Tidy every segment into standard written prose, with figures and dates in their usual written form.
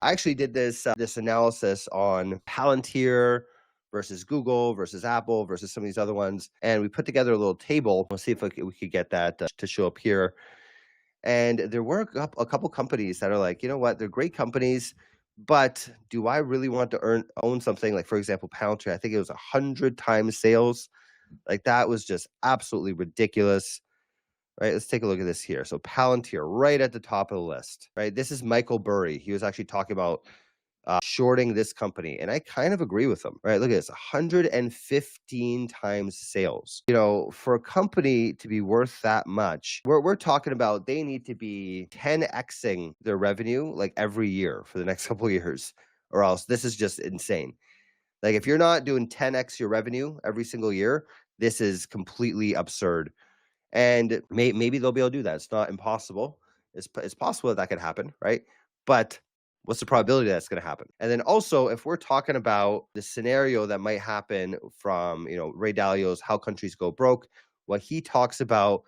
I actually did this analysis on Palantir versus Google versus Apple versus some of these other ones, and we put together a little table. We'll see if we could get that to show up here. And there were a couple companies that are like, you know what, they're great companies, but do I really want to own something like, for example, Palantir? I think it was 100 times sales. Like that was just absolutely ridiculous. Right, let's take a look at this here. So Palantir, right at the top of the list. Right, this is Michael Burry. He was actually talking about shorting this company, and I kind of agree with him. Right, look at this: 115 times sales. You know, for a company to be worth that much, we're talking about they need to be 10xing their revenue like every year for the next couple of years, or else this is just insane. Like if you're not doing 10x your revenue every single year, this is completely absurd. And maybe they'll be able to do that. It's not impossible. It's possible that could happen, right? But what's the probability that's going to happen? And then also, if we're talking about the scenario that might happen from, Ray Dalio's How Countries Go Broke, what he talks about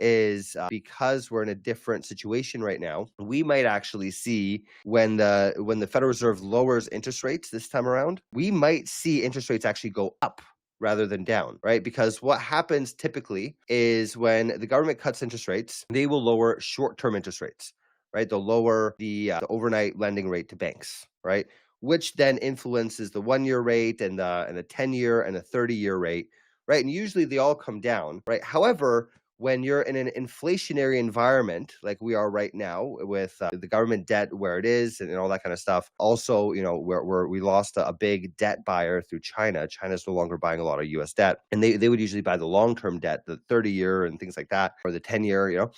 is because we're in a different situation right now, we might actually see when the Federal Reserve lowers interest rates this time around, we might see interest rates actually go up rather than down, right? Because what happens typically is when the government cuts interest rates, they will lower short-term interest rates, right? They'll lower the overnight lending rate to banks, right? Which then influences the 1-year rate and the 10-year and the 30-year rate, right? And usually they all come down, right? However, when you're in an inflationary environment like we are right now with the government debt where it is and all that kind of stuff, also, we lost a big debt buyer through China. China's no longer buying a lot of US debt, and they would usually buy the long-term debt, the 30-year and things like that, or the 10-year,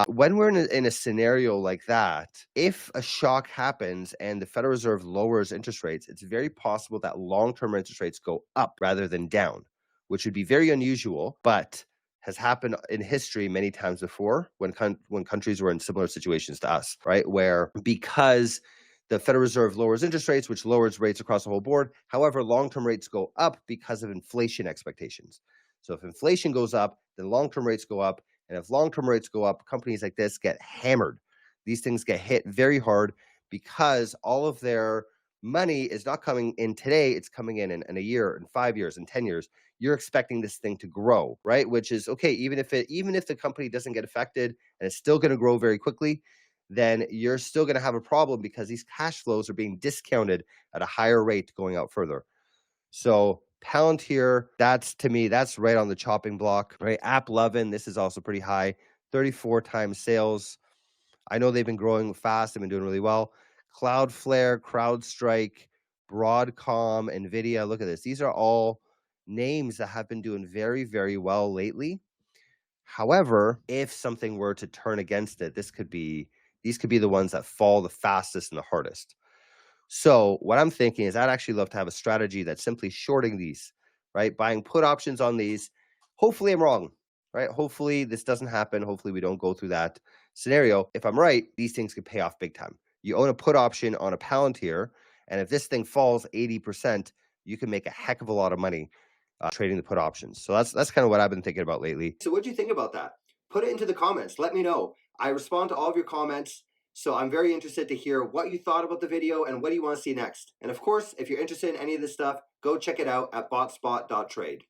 when we're in a scenario like that, if a shock happens and the Federal Reserve lowers interest rates, it's very possible that long-term interest rates go up rather than down, which would be very unusual, but has happened in history many times before when countries were in similar situations to us, right? Where because the Federal Reserve lowers interest rates, which lowers rates across the whole board. However, long-term rates go up because of inflation expectations. So if inflation goes up, then long-term rates go up. And if long-term rates go up, companies like this get hammered. These things get hit very hard because all of their money is not coming in today. It's coming in a year, in 5 years, in 10 years. You're expecting this thing to grow, right? Which is okay, even if the company doesn't get affected and it's still going to grow very quickly, then you're still going to have a problem because these cash flows are being discounted at a higher rate going out further. So Palantir, to me, that's right on the chopping block, right? AppLovin, this is also pretty high, 34 times sales. I know they've been growing fast. They've been doing really well. Cloudflare, CrowdStrike, Broadcom, NVIDIA. Look at this. These are all names that have been doing very, very well lately. However, if something were to turn against it, these could be the ones that fall the fastest and the hardest. So what I'm thinking is I'd actually love to have a strategy that's simply shorting these, right? Buying put options on these. Hopefully I'm wrong, right? Hopefully this doesn't happen. Hopefully we don't go through that scenario. If I'm right, these things could pay off big time. You own a put option on a Palantir, and if this thing falls 80%, you can make a heck of a lot of money trading the put options. So that's kind of what I've been thinking about lately. So what do you think about that? Put it into the comments. Let me know. I respond to all of your comments. So I'm very interested to hear what you thought about the video and what do you want to see next. And of course, if you're interested in any of this stuff, go check it out at botspot.trade.